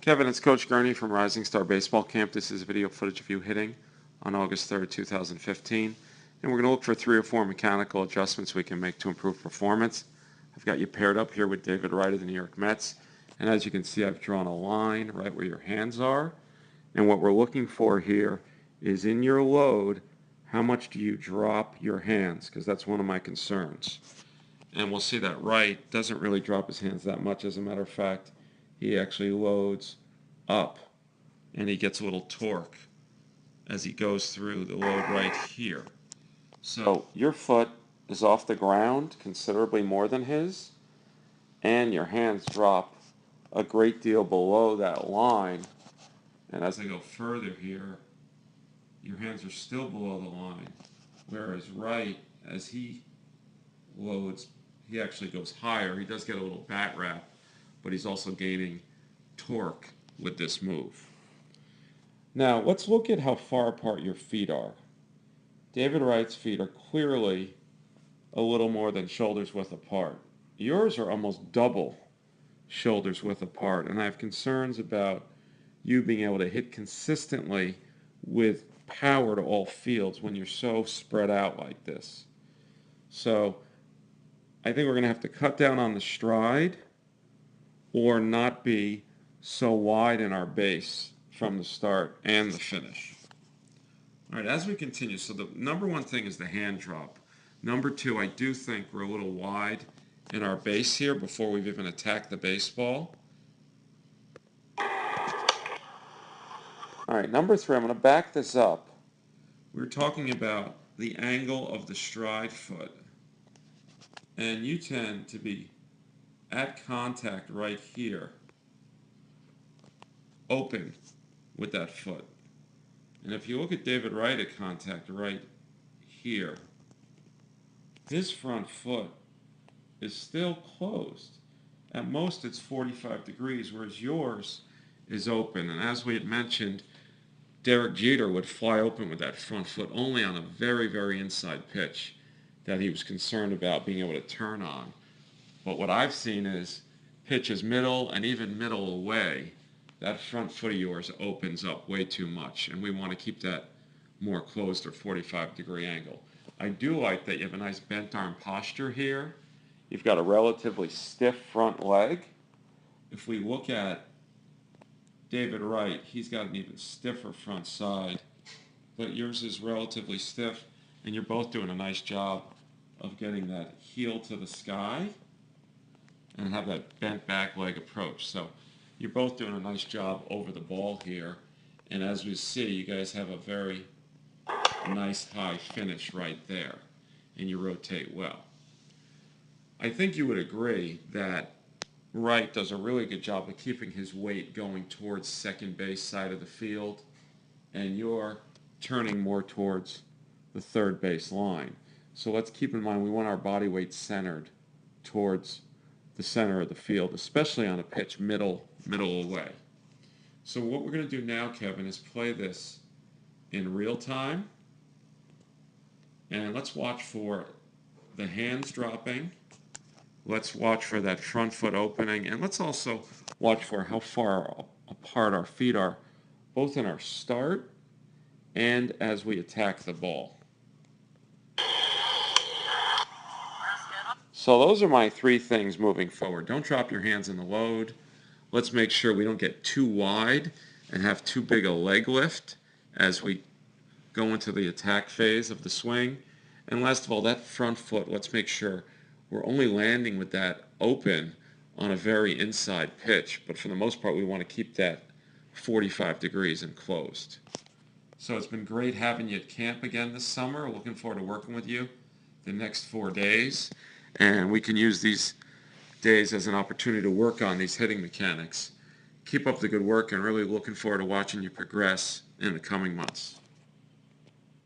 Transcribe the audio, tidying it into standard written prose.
Kevin, it's Coach Gurney from Rising Star Baseball Camp. This is video footage of you hitting on August 3rd, 2015. And we're going to look for 3 or 4 mechanical adjustments we can make to improve performance. I've got you paired up here with David Wright of the New York Mets. And as you can see, I've drawn a line right where your hands are. And what we're looking for here is in your load, how much do you drop your hands? Because that's one of my concerns. And we'll see that Wright doesn't really drop his hands that much. As a matter of fact, he actually loads up and he gets a little torque as he goes through the load right here. So your foot is off the ground considerably more than his, and your hands drop a great deal below that line. And as I go further here, your hands are still below the line, whereas Wright, as he loads, he actually goes higher. He does get a little bat wrap, but he's also gaining torque with this move. Now, let's look at how far apart your feet are. David Wright's feet are clearly a little more than shoulders width apart. Yours are almost double shoulders width apart, and I have concerns about you being able to hit consistently with power to all fields when you're so spread out like this. So I think we're going to have to cut down on the stride or not be so wide in our base from the start and the finish. All right, as we continue, so the number one thing is the hand drop. Number two, I do think we're a little wide in our base here before we've even attacked the baseball. All right, number three, I'm going to back this up. We're talking about the angle of the stride foot. And you tend to be at contact right here, open with that foot. And if you look at David Wright at contact right here, his front foot is still closed. At most it's 45 degrees, whereas yours is open. And as we had mentioned, Derek Jeter would fly open with that front foot only on a very, very inside pitch that he was concerned about being able to turn on. But what I've seen is pitches middle and even middle away, that front foot of yours opens up way too much, and we want to keep that more closed or 45-degree angle. I do like that you have a nice bent arm posture here. You've got a relatively stiff front leg. If we look at David Wright, he's got an even stiffer front side, but yours is relatively stiff, and you're both doing a nice job of getting that heel to the sky and have that bent back leg approach. So you're both doing a nice job over the ball here, and as we see, you guys have a very nice high finish right there, and you rotate well. I think you would agree that Wright does a really good job of keeping his weight going towards second base side of the field, and you're turning more towards the third base line. So let's keep in mind we want our body weight centered towards the center of the field, especially on a pitch middle away. So what we're going to do now, Kevin, is play this in real time. And let's watch for the hands dropping. Let's watch for that front foot opening. And let's also watch for how far apart our feet are, both in our start and as we attack the ball. So those are my 3 things moving forward. Don't drop your hands in the load. Let's make sure we don't get too wide and have too big a leg lift as we go into the attack phase of the swing. And last of all, that front foot, let's make sure we're only landing with that open on a very inside pitch. But for the most part, we want to keep that 45 degrees and closed. So it's been great having you at camp again this summer. Looking forward to working with you the next 4 days. And we can use these days as an opportunity to work on these hitting mechanics. Keep up the good work, and really looking forward to watching you progress in the coming months.